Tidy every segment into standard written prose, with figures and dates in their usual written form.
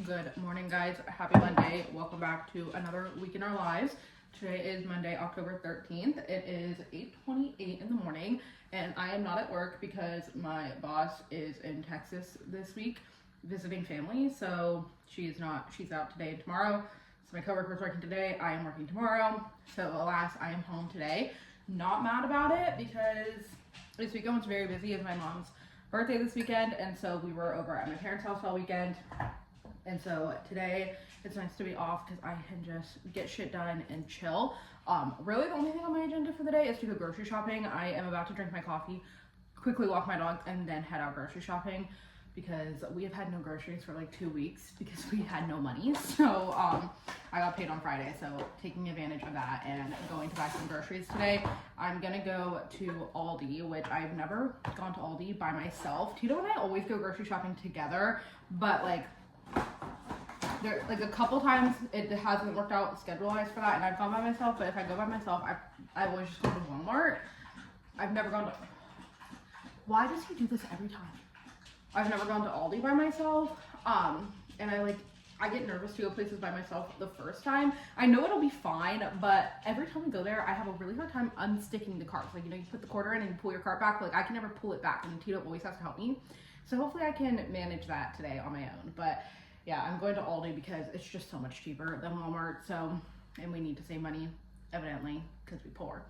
Good morning, guys. Happy Monday. Welcome back to another week in our lives. Today is Monday, October 13th. It is 8:28 in the morning, and I am not at work because my boss is in Texas this week visiting family. So she's out today and tomorrow. So my coworker's working today. I am working tomorrow. So alas, I am home today. Not mad about it because this weekend was very busy. It's my mom's birthday this weekend, and so we were over at my parents' house all weekend. And so today it's nice to be off because I can just get shit done and chill. Really the only thing on my agenda for the day is to go grocery shopping. I am about to drink my coffee, quickly walk my dog, and then head out grocery shopping because we have had no groceries for like 2 weeks because we had no money. So I got paid on Friday, so taking advantage of that and going to buy some groceries today. I'm gonna go to Aldi, which I've never gone to Aldi by myself. Tito and I always go grocery shopping together, but like a couple times it hasn't worked out schedule-wise for that, and I've gone by myself. But if I go by myself, I've always just gone to Walmart. I've never gone to. Why does he do this every time? I've never gone to Aldi by myself, and I get nervous to go places by myself the first time. I know it'll be fine, but every time I go there, I have a really hard time unsticking the carts. Like, you know, you put the quarter in and you pull your cart back. Like, I can never pull it back, and Tito always has to help me. So hopefully I can manage that today on my own. But yeah, I'm going to Aldi because it's just so much cheaper than Walmart. So, and we need to save money, evidently, because we poor.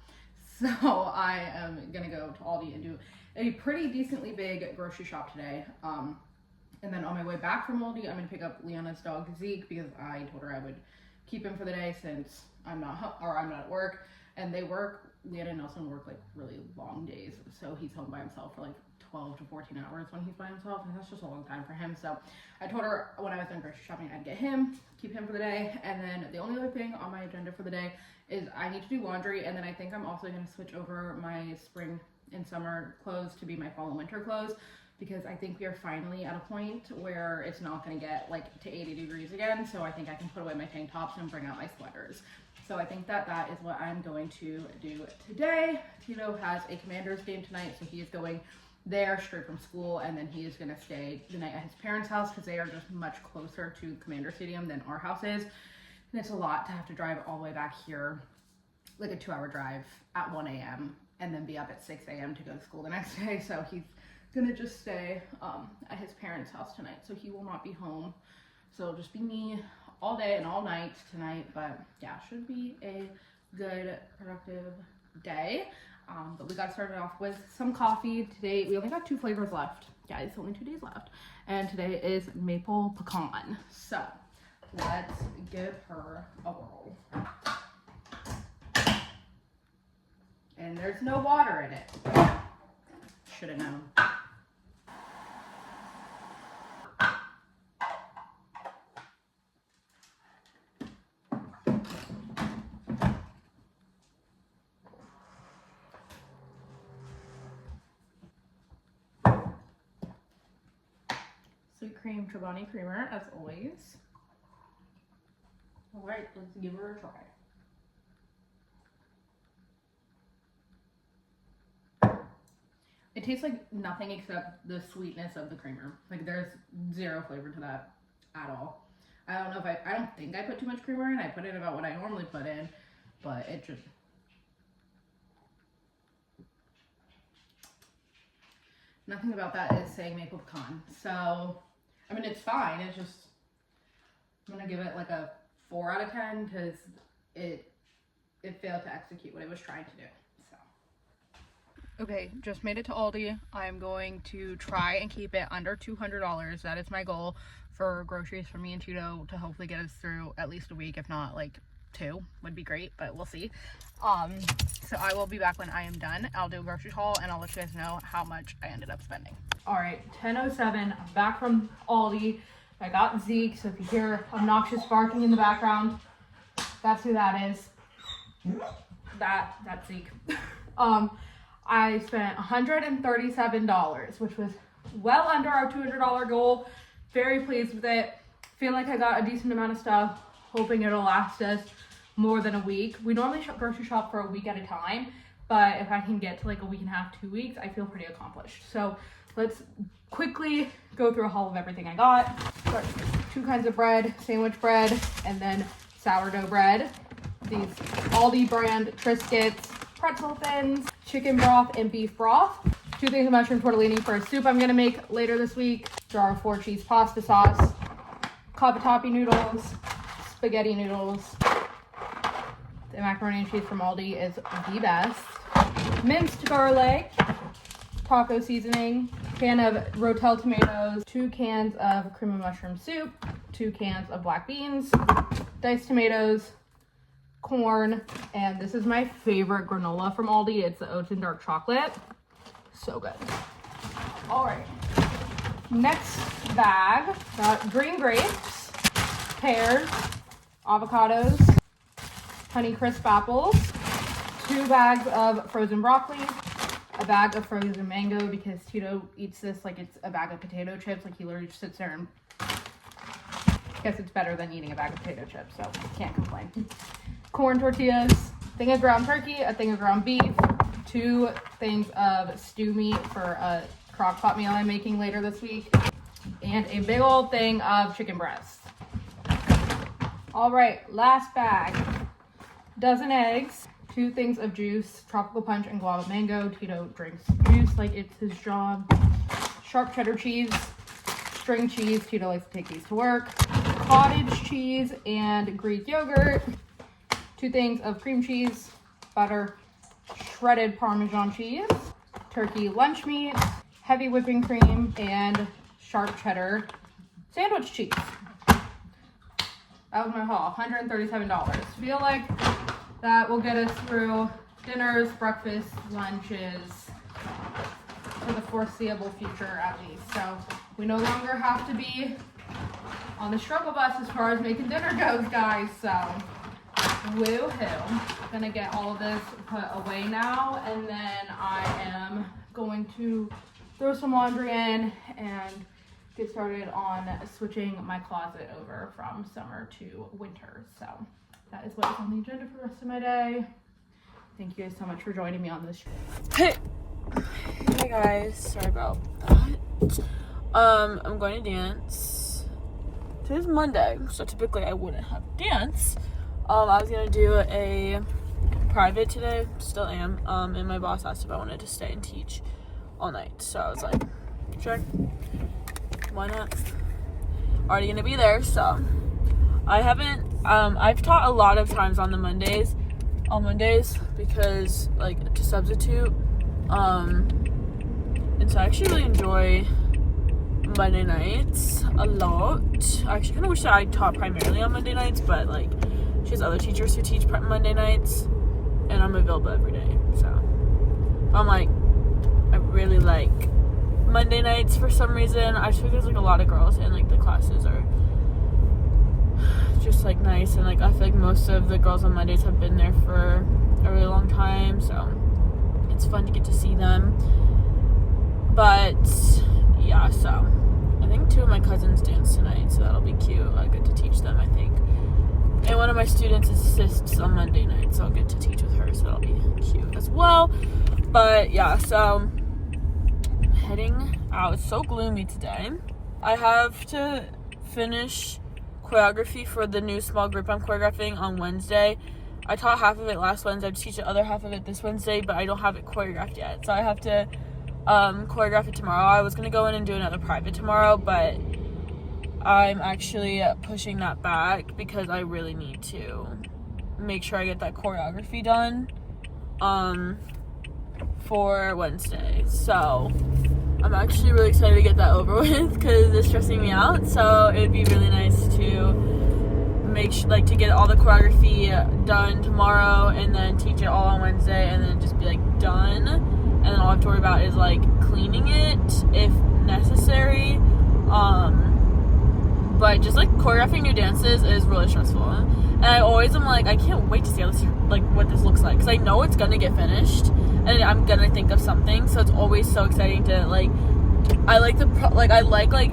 So I am gonna go to Aldi and do a pretty decently big grocery shop today. And then on my way back from Aldi, I'm gonna pick up Leona's dog Zeke because I told her I would keep him for the day since I'm not at work. And Leona and Nelson work like really long days, so he's home by himself for like 12 to 14 hours when he's by himself, and that's just a long time for him. So I told her when I was done grocery shopping, I'd get him, keep him for the day. And then the only other thing on my agenda for the day is I need to do laundry, and then I think I'm also going to switch over my spring and summer clothes to be my fall and winter clothes, because I think we are finally at a point where it's not going to get like to 80 degrees again. So I think I can put away my tank tops and bring out my sweaters. So I think that is what I'm going to do today. Tito has a Commanders game tonight, so he is going there straight from school, and then he is going to stay the night at his parents' house because they are just much closer to Commander Stadium than our house is. And it's a lot to have to drive all the way back here, like a 2-hour drive at 1 a.m. and then be up at 6 a.m. to go to school the next day. So he's going to just stay at his parents' house tonight, so he will not be home. So it'll just be me all day and all night tonight. But yeah, should be a good, productive day. But we got started off with some coffee. Today, we only got 2 flavors left. Guys, only 2 days left. And today is maple pecan. So, let's give her a whirl. And there's no water in it. Should have known. Sweet cream Chobani creamer, as always. All right, let's give her a try. It tastes like nothing except the sweetness of the creamer. Like, there's zero flavor to that at all. I don't know if I don't think I put too much creamer in. I put in about what I normally put in, but it just... Nothing about that is saying maple pecan. So, I mean, it's fine. It's just, I'm going to give it like a 4 out of 10 because it failed to execute what it was trying to do. So. Okay, just made it to Aldi. I'm going to try and keep it under $200. That is my goal for groceries for me and Tito to hopefully get us through at least a week, if not like 2 would be great, but we'll see. So I will be back when I am done. I'll do a grocery haul and I'll let you guys know how much I ended up spending. All right, 10:07. I'm back from Aldi. I got Zeke, so if you hear obnoxious barking in the background, that's who that is. That's Zeke. I spent $137, which was well under our $200 goal. Very pleased with it. Feel like I got a decent amount of stuff, hoping it'll last us more than a week. We normally grocery shop for a week at a time, but if I can get to like a week and a half, 2 weeks, I feel pretty accomplished. So let's quickly go through a haul of everything I got. Start with 2 kinds of bread, sandwich bread, and then sourdough bread. These Aldi brand Triscuits, pretzel thins, chicken broth, and beef broth. 2 things of mushroom tortellini for a soup I'm gonna make later this week. Jar of 4 cheese pasta sauce, cavatappi noodles, spaghetti noodles. The macaroni and cheese from Aldi is the best. Minced garlic, taco seasoning, can of Rotel tomatoes, 2 cans of cream of mushroom soup, 2 cans of black beans, diced tomatoes, corn, and this is my favorite granola from Aldi. It's the oats and dark chocolate. So good. All right. Next bag, got green grapes, pears, avocados, Honeycrisp apples, 2 bags of frozen broccoli, a bag of frozen mango because Tito eats this like it's a bag of potato chips. Like he literally just sits there and I guess it's better than eating a bag of potato chips, so can't complain. Corn tortillas, thing of ground turkey, a thing of ground beef, 2 things of stew meat for a crock pot meal I'm making later this week, and a big old thing of chicken breast. All right, last bag. Dozen eggs, 2 things of juice, tropical punch and guava mango. Tito drinks juice like it's his job. Sharp cheddar cheese, string cheese. Tito likes to take these to work. Cottage cheese and Greek yogurt. 2 things of cream cheese, butter, shredded Parmesan cheese, turkey lunch meat, heavy whipping cream, and sharp cheddar sandwich cheese. That was my haul, $137. Feel like that will get us through dinners, breakfasts, lunches for the foreseeable future at least. So we no longer have to be on the struggle bus as far as making dinner goes, guys. So woohoo. Gonna get all of this put away now, and then I am going to throw some laundry in and get started on switching my closet over from summer to winter. So that is what is on the agenda for the rest of my day. Thank you guys so much for joining me on this. Hey guys, sorry about that. I'm going to dance. Today's Monday, so typically I wouldn't have dance. I was gonna do a private today, still am. And my boss asked if I wanted to stay and teach all night, so I was like, sure. Why not? Already gonna be there, so I haven't I've taught a lot of times on Mondays because like to substitute and so I actually really enjoy Monday nights a lot. I actually kind of wish that I taught primarily on Monday nights, but like she has other teachers who teach Monday nights and I'm available every day, so I'm like I really like Monday nights for some reason. I just feel there's like a lot of girls and like the classes are just like nice, and like I feel like most of the girls on Mondays have been there for a really long time, so it's fun to get to see them. But yeah, so I think 2 of my cousins dance tonight, so that'll be cute. I get to teach them, I think. And one of my students assists on Monday night, so I'll get to teach with her, so that'll be cute as well. But yeah, so heading out. It's so gloomy today. I have to finish choreography for the new small group I'm choreographing on Wednesday. I taught half of it last Wednesday. I have to teach the other half of it this Wednesday, but I don't have it choreographed yet, so I have to choreograph it tomorrow. I was gonna go in and do another private tomorrow, but I'm actually pushing that back because I really need to make sure I get that choreography done for Wednesday. So I'm actually really excited to get that over with because it's stressing me out. So it'd be really nice to make to get all the choreography done tomorrow and then teach it all on Wednesday and then just be like done. And then all I have to worry about is like cleaning it if necessary. But just like choreographing new dances is really stressful. And I always am like, I can't wait to see how this, like what this looks like, because I know it's gonna get finished and I'm gonna think of something. So it's always so exciting to like. I like I like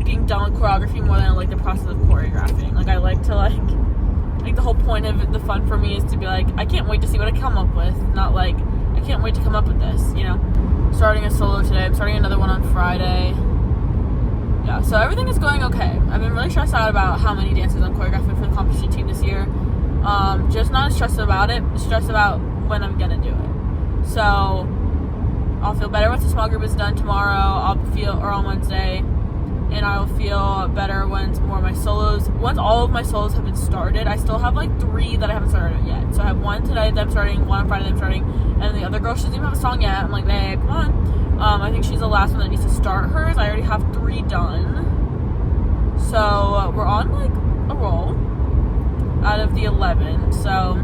being done with choreography more than I like the process of choreographing. Like I like to like the whole point of it, the fun for me is to be like, I can't wait to see what I come up with, not like I can't wait to come up with this, you know. Starting a solo today. I'm starting another one on Friday. yeah, so everything is going okay. I've been really stressed out about how many dances I'm choreographing for the competition team this year. Just not stressed about it, stressed about when I'm gonna do it. So I'll feel better once the small group is done tomorrow, or on Wednesday, and I'll feel better once all of my solos have been started. I still have like 3 that I haven't started yet. So I have 1 today that I'm starting, 1 on Friday that I'm starting, and the other girl, she doesn't even have a song yet. I'm like, babe, come on. I think she's the last one that needs to start hers. I already have 3 done. So we're on like a roll out of the 11. So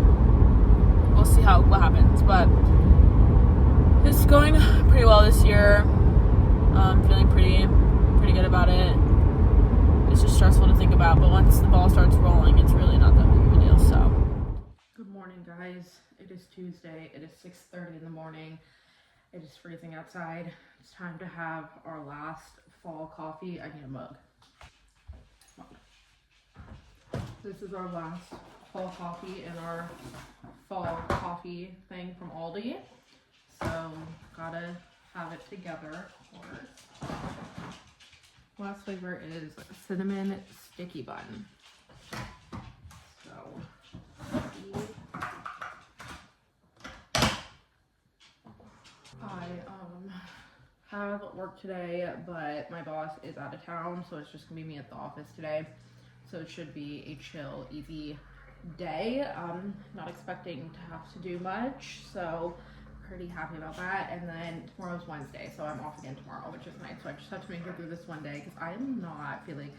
we'll see what happens. But it's going pretty well this year. I'm feeling pretty good about it. It's just stressful to think about, but once the ball starts rolling, it's really not that big of a deal. So good morning, guys. It is Tuesday. It is 6:30 in the morning. It is freezing outside. It's time to have our last fall coffee. I need a mug. This is our last fall coffee in our fall coffee thing from Aldi. So, gotta have it together, of course. Last flavor is cinnamon sticky bun. So, I have work today, but my boss is out of town, so it's just gonna be me at the office today. So it should be a chill, easy day. Not expecting to have to do much, so pretty happy about that. And then tomorrow's Wednesday, so I'm off again tomorrow, which is nice. So I just have to make it through this one day because I am not feeling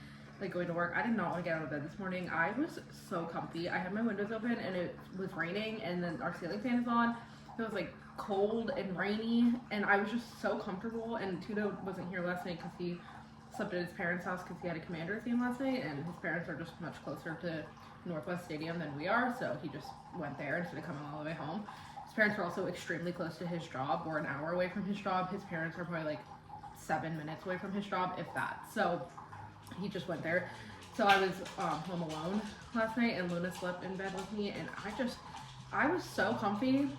like going to work. I did not want to get out of bed this morning. I was so comfy. I had my windows open and it was raining, and then our ceiling fan is on. It was like cold and rainy, and I was just so comfortable. And Tudo wasn't here last night because he slept at his parents' house because he had a Commanders game last night, and his parents are just much closer to Northwest Stadium than we are, so he just went there instead of coming all the way home. His parents are also extremely close to his job. We're an hour away from his job. His parents are probably like 7 minutes away from his job, if that. So he just went there. So I was home alone last night, and Luna slept in bed with me, and I was so comfy.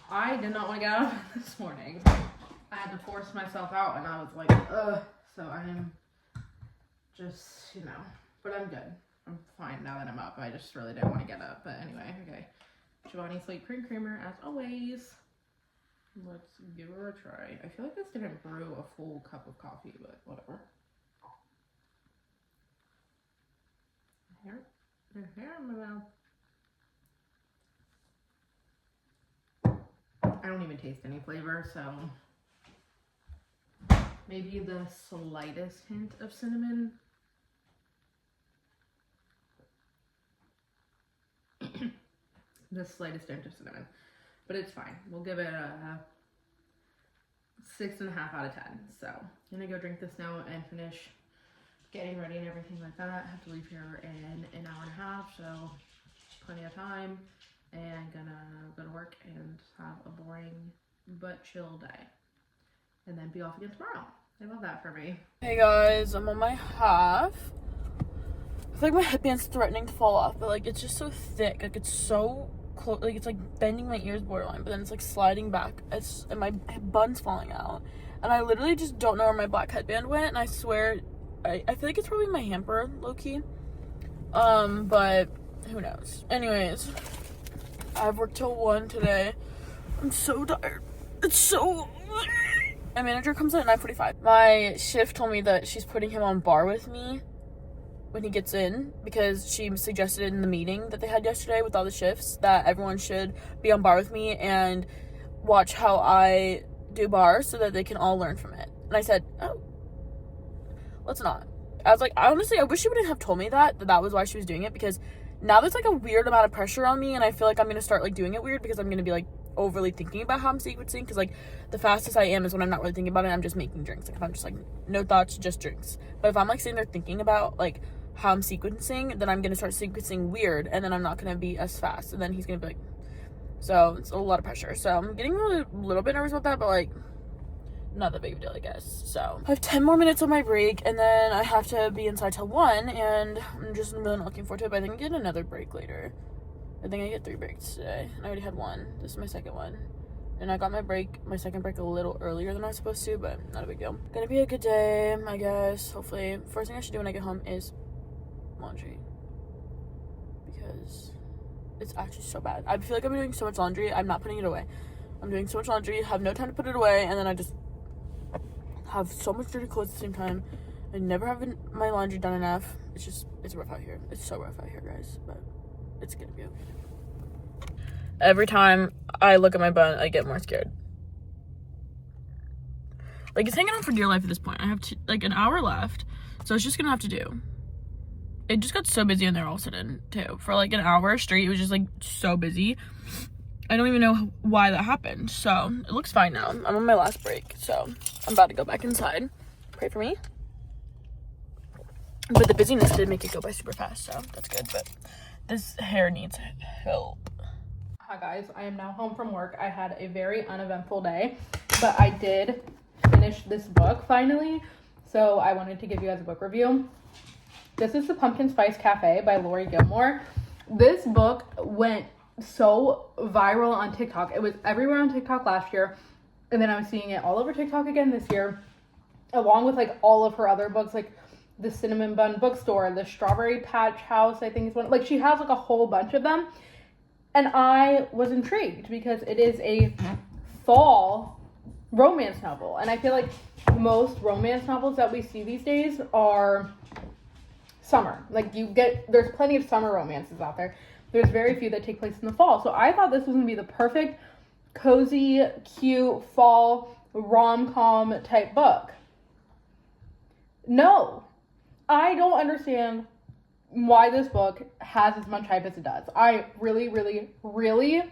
I did not want to get out of bed this morning. I had to force myself out, and I was like, ugh. So I am just, but I'm good. I'm fine now that I'm up. I just really didn't want to get up. But anyway, okay. Giovanni's Sweet Cream Creamer, as always. Let's give her a try. I feel like this didn't brew a full cup of coffee, but whatever. Hair in my mouth. I don't even taste any flavor, so maybe the slightest hint of cinnamon. The slightest hint of cinnamon, but it's fine. We'll give it a 6.5 out of 10. So I'm gonna go drink this now and finish getting ready and everything like that. I have to leave here in an hour and a half, so plenty of time, and gonna go to work and have a boring but chill day, and then be off again tomorrow. I love that for me. Hey guys, I'm on my half. I feel like my headband's threatening to fall off, but like it's just so thick, like it's so close, like it's like bending my ears borderline, but then it's like sliding back. And my bun's falling out, and I literally just don't know where my black headband went. And I swear, I feel like it's probably my hamper, low key. But who knows? Anyways, I've worked till 1 today. I'm so tired. It's so. My manager comes in at 9:45. My shift told me that she's putting him on bar with me when he gets in, because she suggested in the meeting that they had yesterday with all the shifts that everyone should be on bar with me and watch how I do bar so that they can all learn from it. And I said, oh, let's not. I was like, honestly, I wish she wouldn't have told me that was why she was doing it, because now there's like a weird amount of pressure on me, and I feel like I'm gonna start like doing it weird because I'm gonna be like overly thinking about how I'm sequencing, because like the fastest I am is when I'm not really thinking about it. I'm just making drinks. Like if I'm just like no thoughts, just drinks. But if I'm like sitting there thinking about like how I'm sequencing, then I'm gonna start sequencing weird, and then I'm not gonna be as fast, and then he's gonna be like, so it's a lot of pressure. So I'm getting a little bit nervous about that, but like not that big of a deal, I guess. So I have 10 more minutes on my break, and then I have to be inside till 1, and I'm just really not looking forward to it. But I think I get another break later. I think I get 3 breaks today, and I already had 1. This is my second one, And I got my second break a little earlier than I was supposed to, but not a big deal. Gonna be a good day, I guess. Hopefully. First thing I should do when I get home is laundry. Because it's actually so bad. I feel like I'm doing so much laundry. I'm not putting it away. I'm doing so much laundry, have no time to put it away, and then I just have so much dirty clothes at the same time. I never have my laundry done enough. It's rough out here. It's so rough out here, guys, but it's gonna be okay. Every time I look at my bun, I get more scared. Like, it's hanging on for dear life at this point. I have an hour left, so it's just gonna have to do. It just got so busy in there all of a sudden, too. For like an hour straight, it was just like so busy. I don't even know why that happened. So it looks fine now. I'm on my last break, so I'm about to go back inside. Pray for me. But the busyness did make it go by super fast, so that's good. But this hair needs help. Hi guys, I am now home from work. I had a very uneventful day, but I did finish this book finally. So I wanted to give you guys a book review. This is The Pumpkin Spice Cafe by Laurie Gilmore. This book went so viral on TikTok. It was everywhere on TikTok last year, and then I was seeing it all over TikTok again this year, along with like all of her other books, like the Cinnamon Bun Bookstore, the Strawberry Patch House, I think is one. Like, she has like a whole bunch of them, and I was intrigued because it is a fall romance novel, and I feel like most romance novels that we see these days are summer. Like, there's plenty of summer romances out there. There's very few that take place in the fall. So I thought this was going to be the perfect, cozy, cute, fall, rom-com type book. No. I don't understand why this book has as much hype as it does. I really, really, really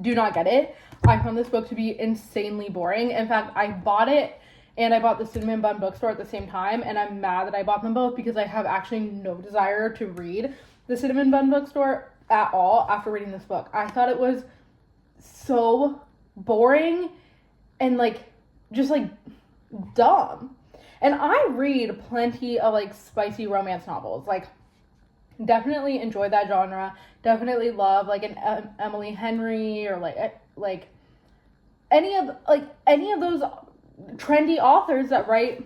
do not get it. I found this book to be insanely boring. In fact, I bought it and I bought the Cinnamon Bun Bookstore at the same time, and I'm mad that I bought them both because I have actually no desire to read the Cinnamon Bun Bookstore at all after reading this book. I thought it was so boring and just dumb. And I read plenty of spicy romance novels. Definitely enjoy that genre. Definitely love an Emily Henry or any of those trendy authors that write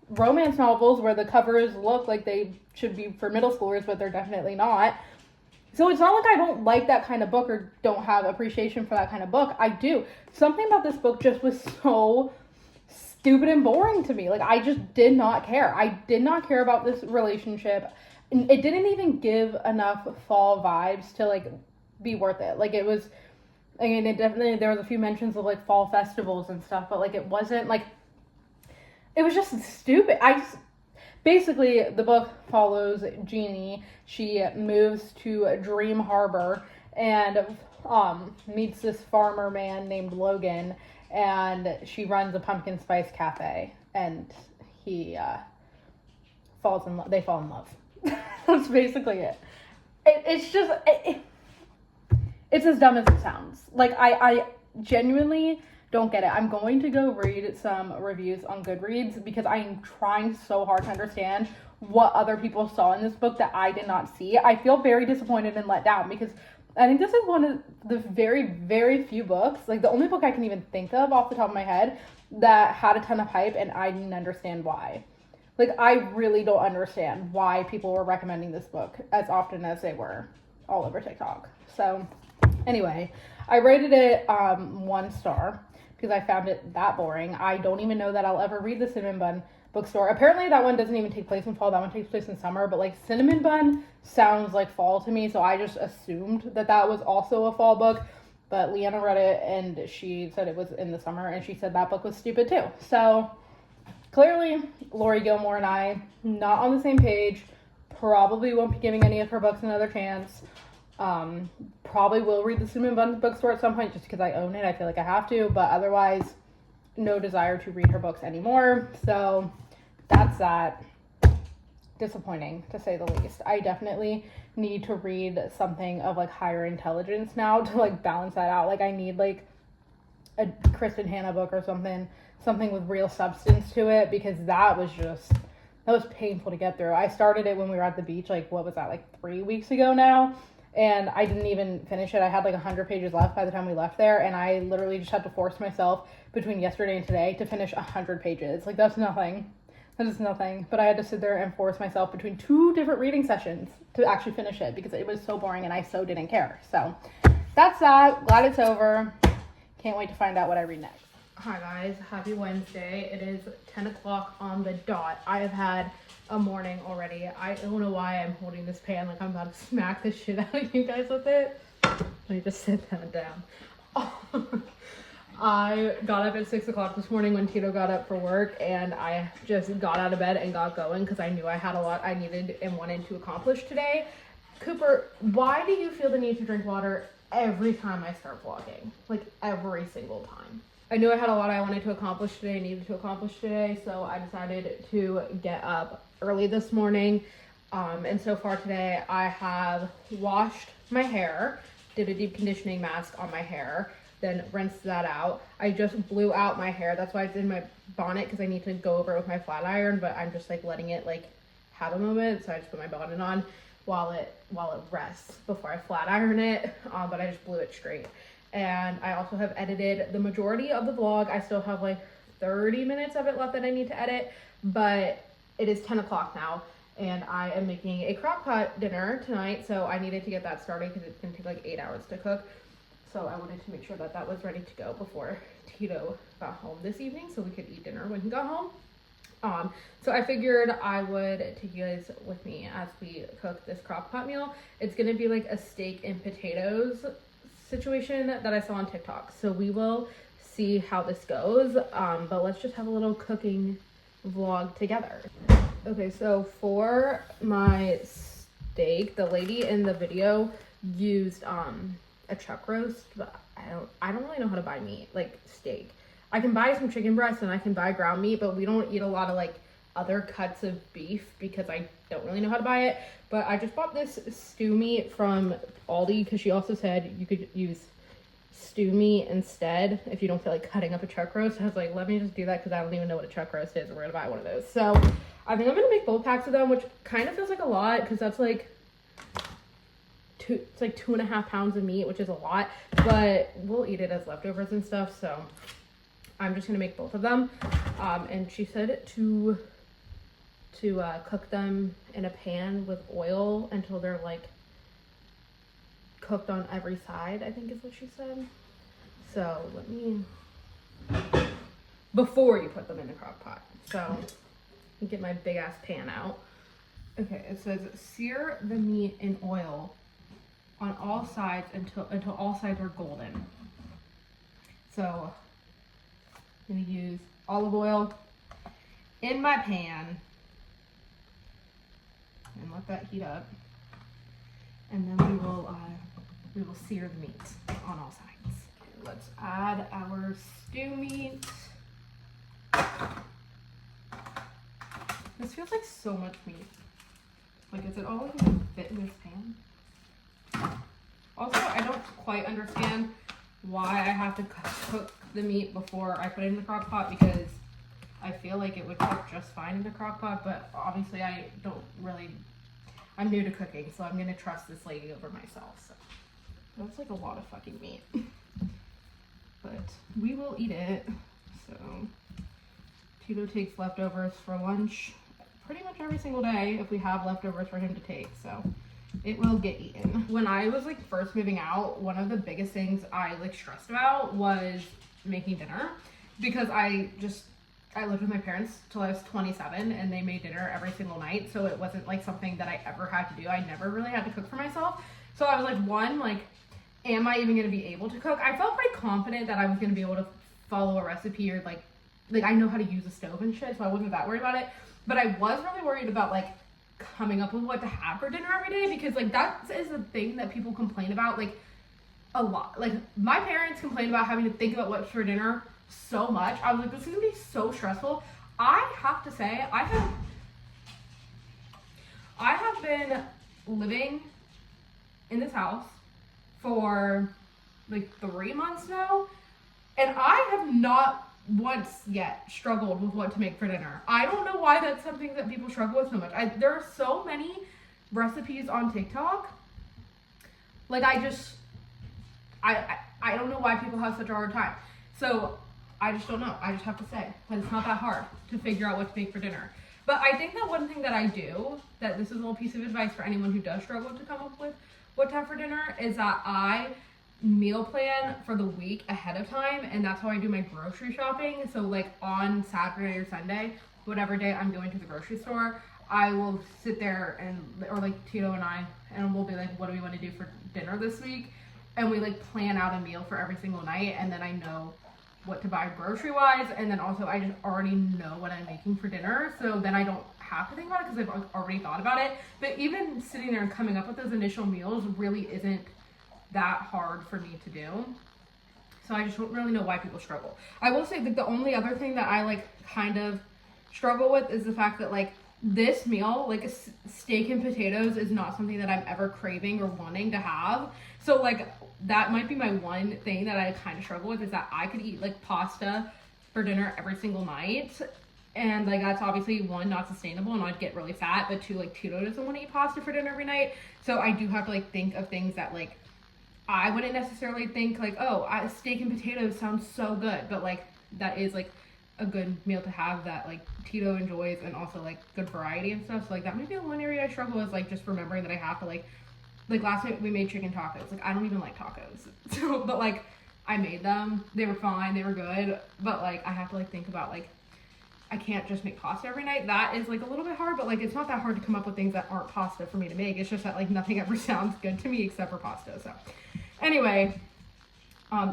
romance novels where the covers look like they should be for middle schoolers, but they're definitely not. So it's not like I don't like that kind of book or don't have appreciation for that kind of book. I do. Something about this book just was so stupid and boring to me. I just did not care. I did not care about this relationship. It didn't even give enough fall vibes to be worth it. It was, it definitely, there was a few mentions of fall festivals and stuff, but it wasn't it was just stupid. Basically, the book follows Jeannie. She moves to Dream Harbor and meets this farmer man named Logan, and she runs a pumpkin spice cafe, and he falls in love. They fall in love. That's basically it. It's just it's as dumb as it sounds. I genuinely don't get it. I'm going to go read some reviews on Goodreads because I'm trying so hard to understand what other people saw in this book that I did not see. I feel very disappointed and let down because I think this is one of the very, very few books, the only book I can even think of off the top of my head that had a ton of hype, and I didn't understand why. I really don't understand why people were recommending this book as often as they were all over TikTok. So anyway, I rated it 1 star because I found it that boring. I don't even know that I'll ever read the Cinnamon Bun Bookstore. Apparently that one doesn't even take place in fall. That one takes place in summer, but Cinnamon Bun sounds like fall to me, so I just assumed that was also a fall book. But Leanna read it and she said it was in the summer, and she said that book was stupid too. So clearly Laurie Gilmore and I not on the same page. Probably won't be giving any of her books another chance. Probably will read the Cinnamon Bun Bookstore at some point just because I own it. I feel like I have to, but otherwise no desire to read her books anymore. So that's that. Disappointing, to say the least. I definitely need to read something of higher intelligence now to balance that out. I need a Kristen Hanna book or something with real substance to it, because that was painful to get through. I started it when we were at the beach, what was that, 3 weeks ago now, and I didn't even finish it. I had like 100 pages left by the time we left there, and I literally just had to force myself between yesterday and today to finish 100 pages. Like, that's nothing. That is nothing. But I had to sit there and force myself between 2 different reading sessions to actually finish it because it was so boring and I so didn't care. So that's that. Glad it's over. Can't wait to find out what I read next. Hi guys, happy Wednesday. It is 10 o'clock on the dot. I have had a morning already. I don't know why I'm holding this pan like I'm about to smack the shit out of you guys with it. Let me just sit that down. I got up at 6 o'clock this morning when Tito got up for work, and I just got out of bed and got going because I knew I had a lot I needed and wanted to accomplish today. Cooper, why do you feel the need to drink water every time I start vlogging? Like, every single time. I knew I had a lot I wanted to accomplish today, needed to accomplish today, so I decided to get up early this morning. And so far today, I have washed my hair, did a deep conditioning mask on my hair, then rinsed that out. I just blew out my hair. That's why it's in my bonnet, because I need to go over it with my flat iron, but I'm just like letting it like have a moment. So I just put my bonnet on while it rests before I flat iron it. But I just blew it straight. And I also have edited the majority of the vlog. I still have like 30 minutes of it left that I need to edit, but it is 10 o'clock now, and I am making a crockpot dinner tonight, so I needed to get that started because it's gonna take like 8 hours to cook. So I wanted to make sure that that was ready to go before Tito got home this evening so we could eat dinner when he got home. So I figured I would take you guys with me as we cook this crockpot meal. It's gonna be like a steak and potatoes situation that I saw on TikTok. So we will see how this goes. But let's just have a little cooking vlog together. Okay, so for my steak, the lady in the video used a chuck roast, but I don't really know how to buy meat, like steak. I can buy some chicken breast and I can buy ground meat, but we don't eat a lot of like other cuts of beef because I don't really know how to buy it. But I just bought this stew meat from Aldi because she also said you could use stew meat instead if you don't feel like cutting up a chuck roast. I was like, let me just do that because I don't even know what a chuck roast is. We're gonna buy one of those. So I think I'm gonna make both packs of them, which kind of feels like a lot because that's like it's like 2.5 pounds of meat, which is a lot, but we'll eat it as leftovers and stuff. So I'm just gonna make both of them. And she said to cook them in a pan with oil until they're like cooked on every side, I think is what she said. So let me, before you put them in the crock pot. So let me get my big ass pan out. Okay, it says sear the meat in oil on all sides until all sides are golden. So I'm gonna use olive oil in my pan and let that heat up, and then we will sear the meat on all sides. Okay, let's add our stew meat. This feels like so much meat. Like, is it all going to fit in this pan? Also, I don't quite understand why I have to cook the meat before I put it in the crock pot, because I feel like it would cook just fine in the crock pot, but obviously I'm new to cooking, so I'm gonna trust this lady over myself. So that's like a lot of fucking meat, but we will eat it. So Tito takes leftovers for lunch pretty much every single day if we have leftovers for him to take, so it will get eaten. When I was like first moving out, one of the biggest things I like stressed about was making dinner, because I lived with my parents till I was 27 and they made dinner every single night. So it wasn't like something that I ever had to do. I never really had to cook for myself. So I was like, one, like, am I even going to be able to cook? I felt pretty confident that I was going to be able to follow a recipe, or like I know how to use a stove and shit. So I wasn't that worried about it. But I was really worried about like coming up with what to have for dinner every day, because like that is the thing that people complain about like a lot. Like my parents complain about having to think about what's for dinner so much. I was like, this is gonna be so stressful. I have to say, I have been living in this house for like 3 months now, and I have not once yet struggled with what to make for dinner. I don't know why that's something that people struggle with so much. There are so many recipes on TikTok Like, I don't know why people have such a hard time. So I just don't know. I just have to say that it's not that hard to figure out what to make for dinner. But I think that one thing that I do, that this is a little piece of advice for anyone who does struggle to come up with what to have for dinner, is that I meal plan for the week ahead of time, and that's how I do my grocery shopping. So like on Saturday or Sunday, whatever day I'm going to the grocery store, I will sit there or like Tito and I, and we'll be like, what do we want to do for dinner this week? And we like plan out a meal for every single night, and then I know what to buy grocery wise, and then also I just already know what I'm making for dinner, so then I don't have to think about it because I've already thought about it. But even sitting there and coming up with those initial meals really isn't that hard for me to do. So I just don't really know why people struggle. I will say that the only other thing that I like kind of struggle with is the fact that like this meal, like a steak and potatoes, is not something that I'm ever craving or wanting to have. So like that might be my one thing that I kind of struggle with, is that I could eat like pasta for dinner every single night. And like that's obviously one, not sustainable and I'd get really fat, but two, like Tito doesn't want to eat pasta for dinner every night. So I do have to like think of things that like I wouldn't necessarily think like, oh, steak and potatoes sounds so good, but like that is like a good meal to have that like Tito enjoys, and also like good variety and stuff. So like that might be the one area I struggle with, like just remembering that I have to like last night we made chicken tacos. Like I don't even like tacos. So but like I made them. They were fine, they were good. But like I have to like think about like I can't just make pasta every night. That is like a little bit hard, but like it's not that hard to come up with things that aren't pasta for me to make. It's just that like nothing ever sounds good to me except for pasta. So anyway,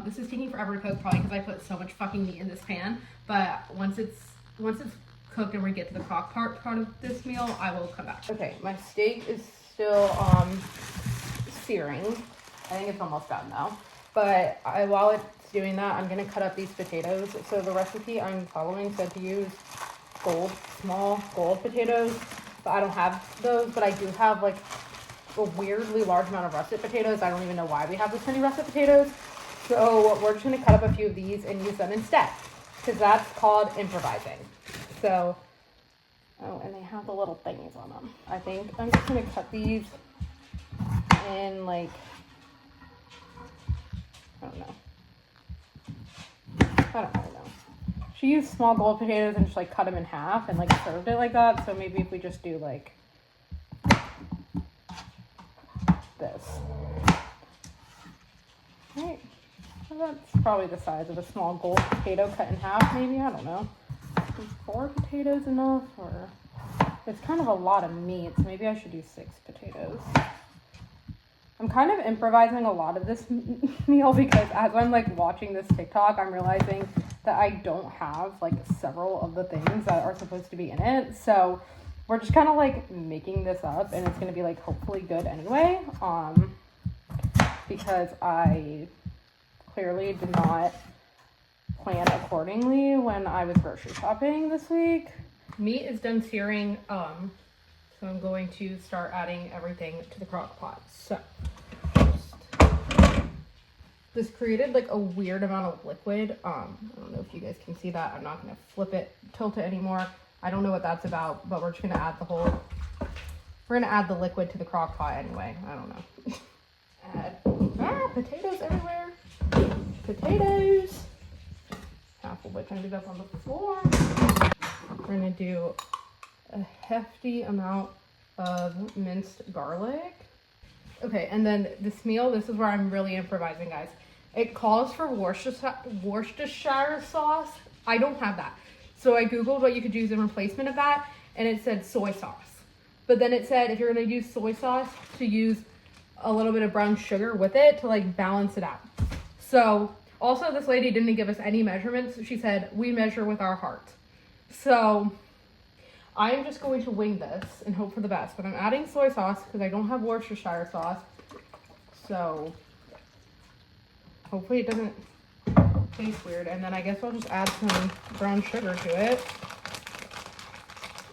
this is taking forever to cook, probably because I put so much fucking meat in this pan. But once it's cooked and we get to the crock part of this meal, I will come back. Okay, my steak is still searing. I think it's almost done now. But while it's doing that, I'm gonna cut up these potatoes. So the recipe I'm following said to use small gold potatoes, but I don't have those. But I do have like a weirdly large amount of russet potatoes. I don't even know why we have this many russet potatoes. So we're just gonna cut up a few of these and use them instead, because that's called improvising. So, oh, and they have the little thingies on them. I think I'm just gonna cut these in like, I don't really know. She used small gold potatoes and just like cut them in half and like served it like that. So maybe if we just do like this. Right. Well, that's probably the size of a small gold potato cut in half, maybe. I don't know. Is 4 potatoes enough? Or it's kind of a lot of meat, so maybe I should do 6 potatoes. I'm kind of improvising a lot of this meal because as I'm like watching this TikTok, I'm realizing that I don't have like several of the things that are supposed to be in it. So we're just kind of like making this up, and it's going to be like hopefully good anyway. Because I clearly did not plan accordingly when I was grocery shopping this week. Meat is done searing, so I'm going to start adding everything to the crock pot. So this created like a weird amount of liquid. I don't know if you guys can see that. I'm not going to tilt it anymore. I don't know what that's about, but we're just going to add we're going to add the liquid to the crock pot anyway. I don't know. Add potatoes everywhere. Potatoes. Half of which ended up on the floor. We're going to do a hefty amount of minced garlic. Okay, and then this meal, this is where I'm really improvising, guys. It calls for Worcestershire sauce. I don't have that. So I Googled what you could use in replacement of that, and it said soy sauce. But then it said if you're going to use soy sauce, to use a little bit of brown sugar with it to like balance it out. So also this lady didn't give us any measurements. She said we measure with our heart. So I am just going to wing this and hope for the best. But I'm adding soy sauce because I don't have Worcestershire sauce. So hopefully it doesn't taste weird. And then I guess I'll just add some brown sugar to it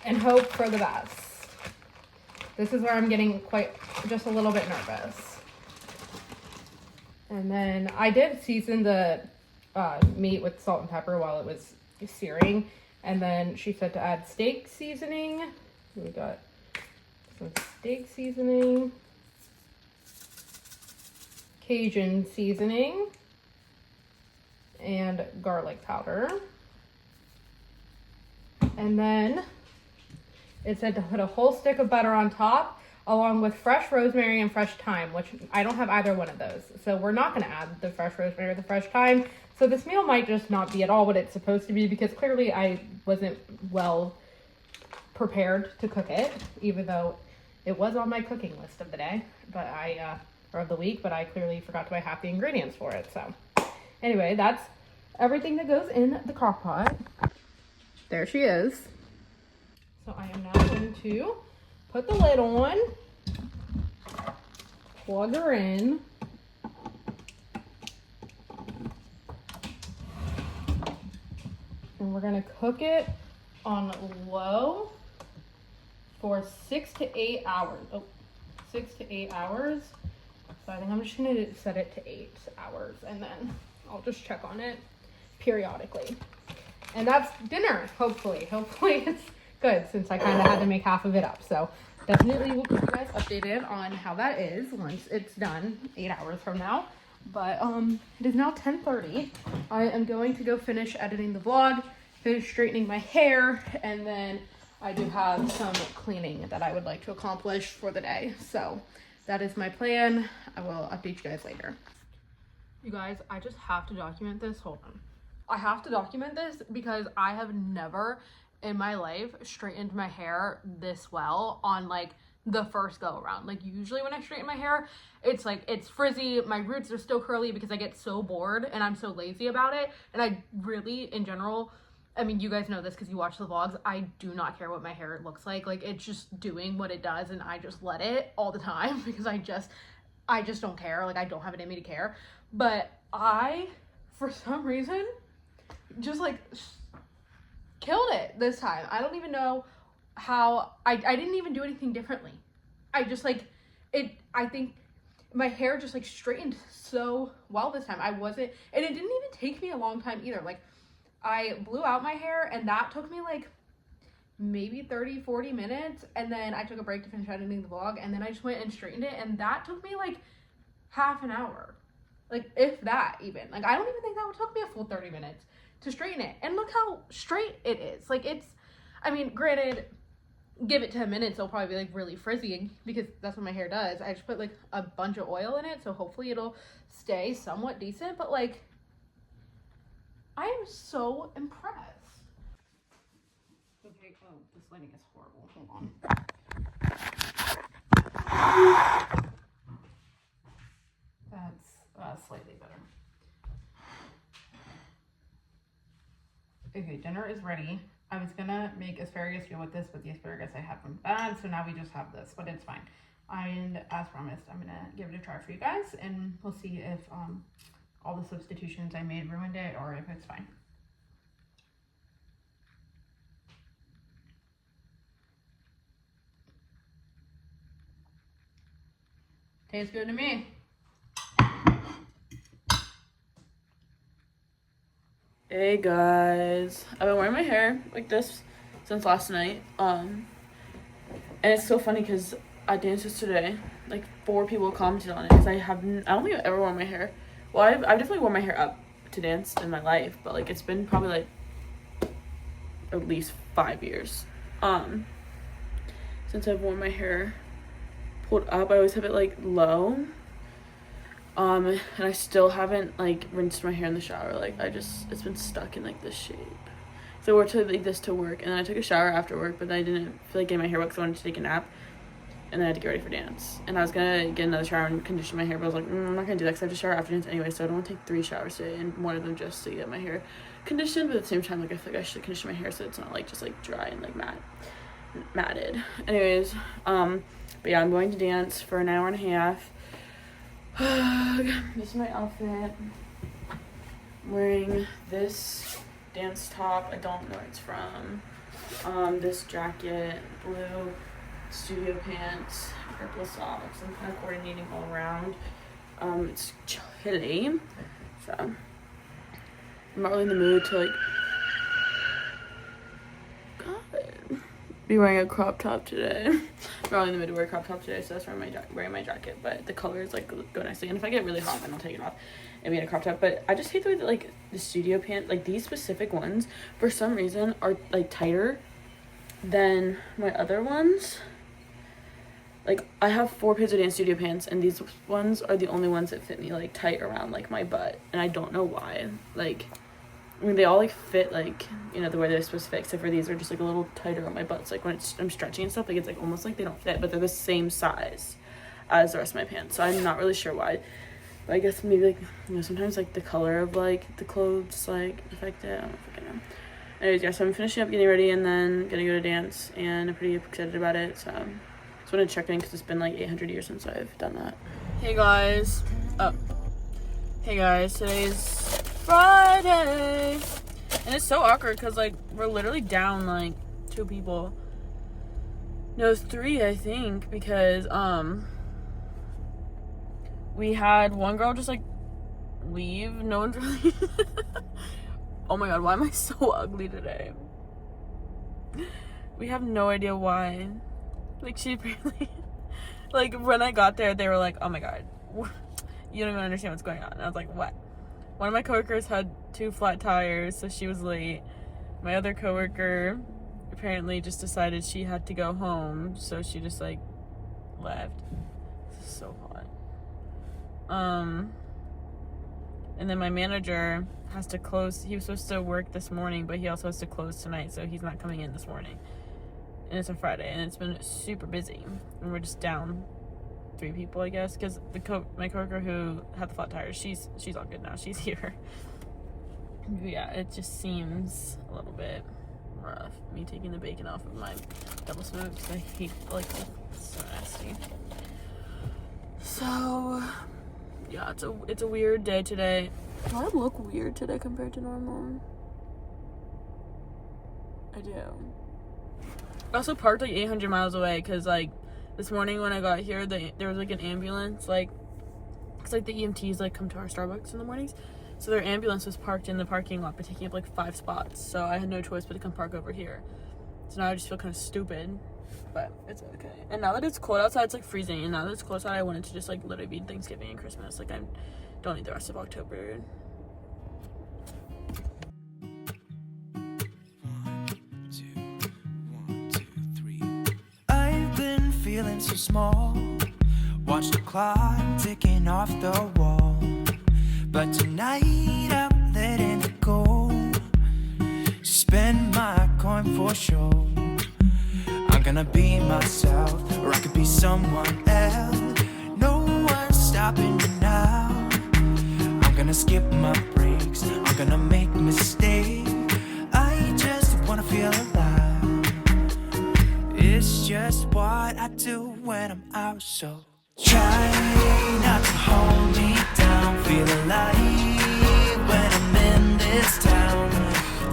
and hope for the best. This is where I'm getting just a little bit nervous. And then I did season the meat with salt and pepper while it was searing. And then she said to add steak seasoning. We got some steak seasoning. Cajun seasoning and garlic powder. And then it said to put a whole stick of butter on top, along with fresh rosemary and fresh thyme, which I don't have either one of those. So we're not gonna add the fresh rosemary or the fresh thyme. So this meal might just not be at all what it's supposed to be, because clearly I wasn't well prepared to cook it, even though it was on my cooking list of the day, but or of the week, but I clearly forgot to buy half the ingredients for it. So anyway, that's everything that goes in the crock pot. There she is. So I am now going to put the lid on, plug her in, and we're gonna cook it on low for 6 to 8 hours. 6 to 8 hours. So I think I'm just gonna set it to 8 hours, and then I'll just check on it periodically. And that's dinner, hopefully. Hopefully it's good, since I kind of had to make half of it up. So definitely we'll keep you guys updated on how that is once it's done 8 hours from now. But it is now 10:30. I am going to go finish editing the vlog, finish straightening my hair, and then I do have some cleaning that I would like to accomplish for the day. So that is my plan. I will update you guys later. You guys, I just have to document this. Hold on. I have to document this because I have never in my life straightened my hair this well on like the first go around. Like usually when I straighten my hair, it's like it's frizzy, my roots are still curly because I get so bored and I'm so lazy about it. And I really, in general, I mean, you guys know this because you watch the vlogs, I do not care what my hair looks like. Like it's just doing what it does, and I just let it all the time because I just don't care. Like I don't have it in me to care. But I, for some reason, just like killed it this time. I don't even know how. I didn't even do anything differently. I just like it. I think my hair just like straightened so well this time. And it didn't even take me a long time either. Like I blew out my hair, and that took me like maybe 30-40 minutes, and then I took a break to finish editing the vlog, and then I just went and straightened it, and that took me like half an hour, like if that even. Like I don't even think that would took me a full 30 minutes to straighten it, and look how straight it is. Like it's, I mean, granted, give it 10 minutes, it'll probably be like really frizzy because that's what my hair does. I just put like a bunch of oil in it, so hopefully it'll stay somewhat decent, but like I am so impressed. Okay, oh, this lighting is horrible. Hold on. That's slightly better. Okay, dinner is ready. I was gonna make asparagus stew with this, but the asparagus I had went bad, so now we just have this, but it's fine. And as promised, I'm gonna give it a try for you guys, and we'll see if all the substitutions I made ruined it or if it's fine. Tastes good to me. Hey guys, I've been wearing my hair like this since last night. And it's so funny because I danced yesterday. Like 4 people commented on it because I don't think I've ever worn my hair. Well, I've definitely worn my hair up to dance in my life, but like it's been probably like at least 5 years since I've worn my hair pulled up. I always have it like low. And I still haven't like rinsed my hair in the shower. Like it's been stuck in like this shape. So I wore to like this to work, and then I took a shower after work, but then I didn't feel like getting my hair wet because I wanted to take a nap, and then I had to get ready for dance. And I was gonna get another shower and condition my hair, but I was like, I'm not gonna do that because I have to shower after dance anyway, so I don't want to take 3 showers today, and one of them just to get my hair conditioned, but at the same time, like I feel like I should condition my hair so it's not like just like dry and like matted. Anyways, but yeah, I'm going to dance for an hour and a half. This is my outfit. I'm wearing this dance top. I don't know where it's from. This jacket, blue studio pants, purple socks. I'm kind of coordinating all around. It's chilly, so I'm not really in the mood to like. God, be wearing a crop top today. We're only in the mood to wear a crop top today, so that's why I'm wearing my jacket. But the colors like go nicely, and if I get really hot, then I'll take it off and be in a crop top. But I just hate the way that like the studio pants, like these specific ones, for some reason are like tighter than my other ones. Like I have 4 pairs of dance studio pants, and these ones are the only ones that fit me like tight around like my butt, and I don't know why. Like, I mean, they all like fit like, you know, the way they're supposed to fit, except for these are just like a little tighter on my butt. So, like when I'm stretching and stuff, like it's like almost like they don't fit, but they're the same size as the rest of my pants. So I'm not really sure why. But I guess maybe like, you know, sometimes like the color of like the clothes like affect it. I don't fucking know. Anyways, yeah, so I'm finishing up getting ready and then gonna go to dance, and I'm pretty excited about it. So just want to check in because it's been like 800 years since I've done that. Hey guys. Hey guys, today's Friday. And it's so awkward because like we're literally down like 2 people. No, it's 3 I think, because we had one girl just like leave. No one's really oh my god, why am I so ugly today? We have no idea why. Like she really like when I got there they were like, oh my god, you don't even understand what's going on. And I was like, what? One of my coworkers had 2 flat tires, so she was late. My other coworker apparently just decided she had to go home, so she just like left. This is so hot. And then my manager has to close. He was supposed to work this morning, but he also has to close tonight, so he's not coming in this morning. And it's a Friday, and it's been super busy, and we're just down 3 people, I guess, because my coworker who had the flat tires, she's all good now. She's here. But yeah, it just seems a little bit rough. Me taking the bacon off of my double smoke because I hate like it's so nasty. So yeah, it's a weird day today. Do I look weird today compared to normal? I do. I also parked like 800 miles away because like this morning when I got here, there was like an ambulance, like it's like the EMTs like come to our Starbucks in the mornings, so their ambulance was parked in the parking lot but taking up like 5 spots, so I had no choice but to come park over here. So now I just feel kind of stupid, but it's okay. And now that it's cold outside, it's like freezing, and now that it's cold outside, I wanted to just like literally be Thanksgiving and Christmas. Like I don't need the rest of October. Feeling so small, watch the clock ticking off the wall, but tonight I'm letting it go. Spend my coin for sure. I'm gonna be myself, or I could be someone else. No one's stopping me now. I'm gonna skip my breaks, I'm gonna make mistakes. I just wanna feel alive. It's just what I do when I'm out, so try not to hold me down. Feel alive when I'm in this town.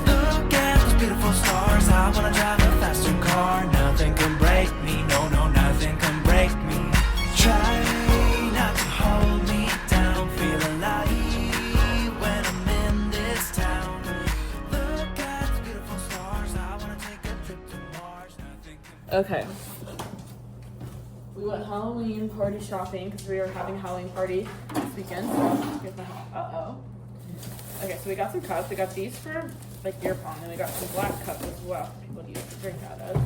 Look at those beautiful stars. I wanna drive a faster car. Nothing can break me, no, nothing can break me. Try not to hold me down. Feel alive when I'm in this town. Look at those beautiful stars. I wanna take a trip to Mars. Okay. We went Halloween party shopping because we were having a Halloween party this weekend. Okay, so we got some cups. We got these for like beer pong, and we got some black cups as well for people to use to drink out of.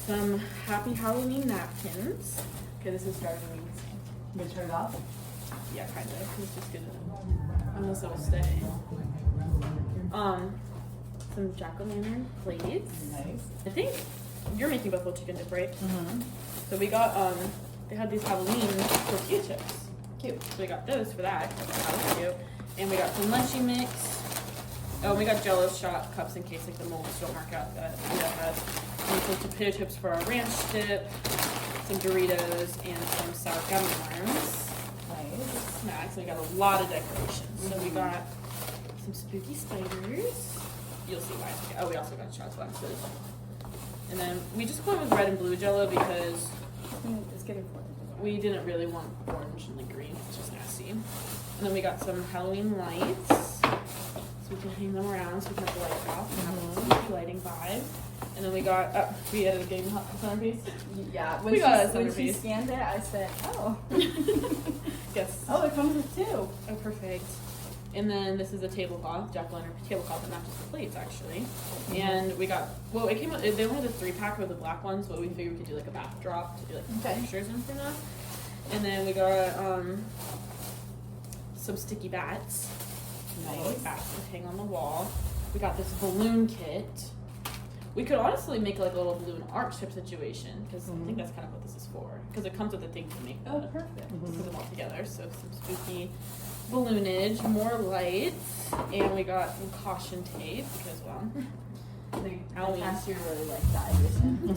Some happy Halloween napkins. Okay, this is starting to be. Can we turn it off? Yeah, kind of. It's just good. Unless it'll stay. Some jack-o'-lantern plates. Nice. I think you're making buffalo chicken dip, right? So we got they had these Halloween tortilla chips. Cute. So we got those for that. That was cute. And we got some lunchy mix. Oh, we got Jello shot cups in case like the molds don't work out that we had. And some potato chips for our ranch dip, some Doritos, and some sour gummy worms. Nice. Snacks. We got a lot of decorations. So we got some spooky spiders. You'll see why. Oh, we also got shot glasses. And then we just went with red and blue Jello because It's getting cold. we didn't really want orange and like green. It's just nasty. And then we got some Halloween lights, so we can hang them around so we can have the lights off and have a spooky lighting vibe. And then we got, we ended up getting the centerpiece. Yeah, We got a when she centerpiece. scanned it, I said, oh. Yes. Oh, it comes with 2. Oh, perfect. And then this is a tablecloth, Jacqueline, or tablecloth that matches the plates, actually. And we got, well, it came out, they only had a 3-pack with the black ones, but we figured we could do like a backdrop to do like pictures and for that. And then we got some sticky bats. Nice. Bats that hang on the wall. We got this balloon kit. We could honestly make like a little balloon arch type situation, because I think that's kind of what this is for. Because it comes with a thing to make them. Oh, perfect. To put them all together. So some spooky balloonage, more lights, and we got some caution tape because, well, The Halloween. cashier really liked that addition.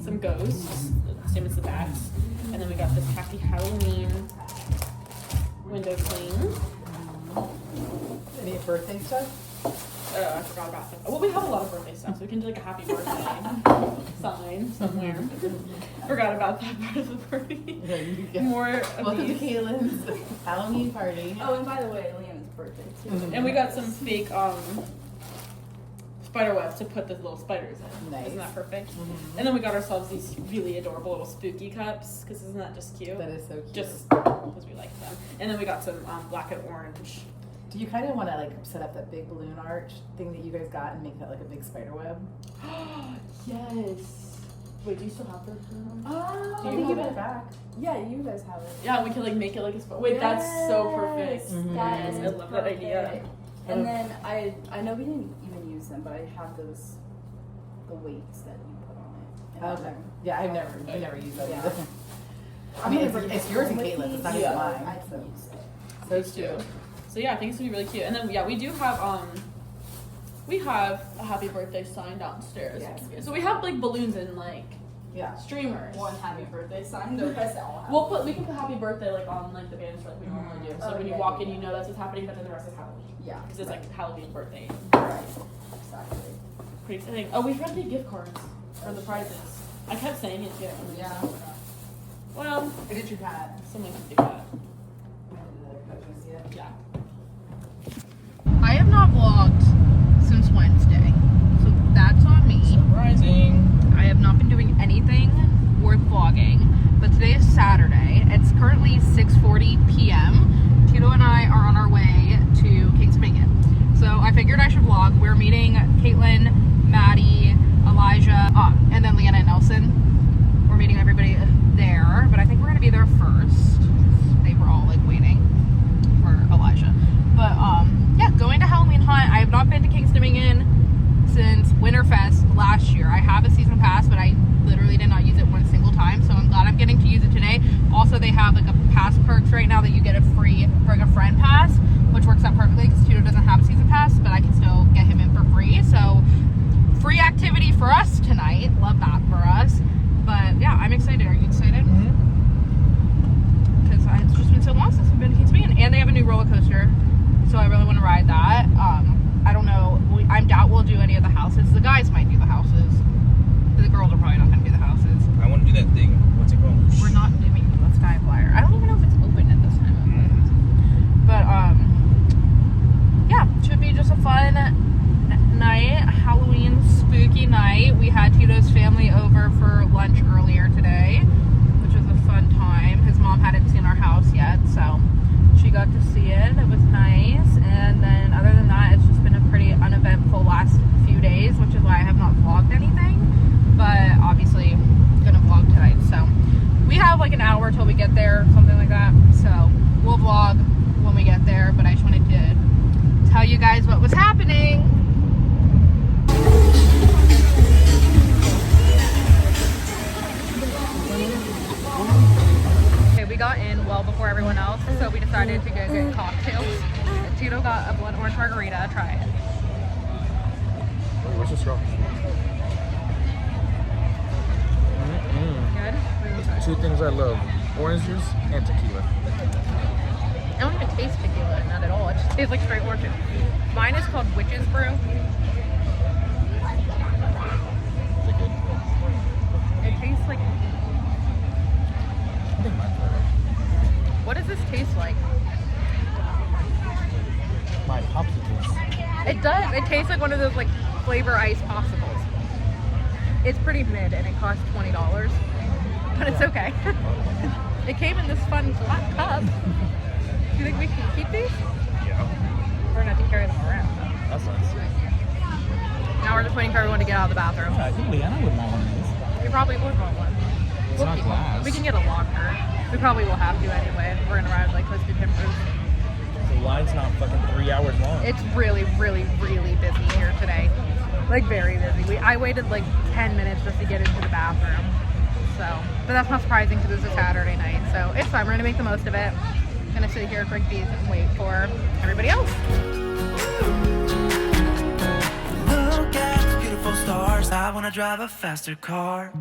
some ghosts, same as the bats, and then we got this happy Halloween window cling. Any birthday stuff? I forgot about that. Well, we have a lot of birthday stuff, so we can do like a happy birthday sign somewhere. Forgot about that part of the party. More of Welcome to these. Katelyn's Halloween party. Oh, and by the way, Liam's birthday too. And we got some fake spider webs to put the little spiders in. Nice. Isn't that perfect? And then we got ourselves these really adorable little spooky cups, because isn't that just cute? That is so cute. Just because we like them. And then we got some black and orange. Do you kind of want to like set up that big balloon arch thing that you guys got and make that like a big spider web? Yes. Wait, do you still have those? Oh, Do I you think have give it? it back. yeah, you guys have it. Yeah, we can like make it like a Wait, that's so perfect. That is I love that idea. perfect. And then I know we didn't even use them, but I have the weights that you put on it. Okay. Yeah, I've never used that Yeah. either. I mean, it's yours and Katelyn's. It's not even mine. I So. can use it. Those two. So yeah, I think it's gonna be really cute. And then yeah, we do have a happy birthday sign downstairs. Yes. So we have like balloons and like Yeah. streamers. One happy birthday sign. The rest all have. We can put happy birthday like on like the banister like we normally do. So Oh, when you yeah, walk yeah, in, you know that's what's happening, but then the rest is Halloween. Yeah. Because it's like Halloween birthday. Right. Exactly. Pretty exciting. Oh, we forgot to get gift cards for the prizes. I kept saying it too. Yeah. Well, I did your cat. someone can do that. Yeah. I have not vlogged since Wednesday, so that's on me. Surprising. I have not been doing anything worth vlogging, but today is Saturday. It's currently 6:40 p.m. Tito and I are on our way to Kings Dominion. So I figured I should vlog. We're meeting Katelyn, Maddie, Elijah, and then Leanna and Nelson. We're meeting everybody there, but I think we're gonna be there first. They were all like waiting for Elijah. But yeah, going to Halloween Hunt. I have not been to Kings Dominion since Winterfest last year. I have a season pass, but I literally did not use it one single time, so I'm glad I'm getting to use it today. Also, they have like a pass perks right now that you get a free bring a friend pass, which works out perfectly because Tito doesn't have a season pass, but I can still get him in for free. So free activity for us tonight. Love that for us. But yeah, I'm excited. Are you excited? Because it's just been so long since we've been to Kings Dominion, and they have a new roller coaster, so I really want to ride that. I don't know. I doubt we'll do any of the houses. The guys might do the houses. The girls are probably not going to do the houses. I want to do that thing. What's it called? We're not doing the Sky Flyer. I don't even know if it's open at this time of night. But yeah, should be just a fun night. Halloween spooky night. We had Tito's family over for lunch earlier today, which was a fun time. His mom hadn't seen our house yet, so she got to see it. It was nice. And then other than that, it's just been a pretty uneventful last few days, which is why I have not vlogged anything. But obviously gonna vlog tonight. So we have like an hour till we get there, something like that. So we'll vlog when we get there, but I just wanted to tell you guys what was happening. Okay, we got in well before everyone else, so we decided to go get cocktails. Tito got a blood orange margarita. Try it. Wait, what's the straw? Good? Two things I love: orange juice and tequila. I don't even taste tequila, not at all. It just tastes like straight orange juice. Mine is called Witch's Brew. Is it good? It tastes like... I think mine's better. What does this taste like? My popsicles. It does. It tastes like one of those like flavor ice popsicles. It's pretty mid and it costs $20, but it's okay. It came in this fun flat cup. Do you think we can keep these? Yeah. We're gonna have to carry them around. That's nice. Now we're just waiting for everyone to get out of the bathroom. Yeah, I think Leanna would want one of these. We probably would want one. It's not glass. We can get a locker. We probably will have to anyway. We're gonna ride like close to Timbers. The line's not fucking 3 hours long. It's really, really, really busy here today. Like very busy. I waited like 10 minutes just to get into the bathroom. So, but that's not surprising because it's a Saturday night. So it's fine. We're gonna make the most of it. I'm gonna sit here, drink these, and wait for everybody else. Look at the beautiful stars. I wanna drive a faster car.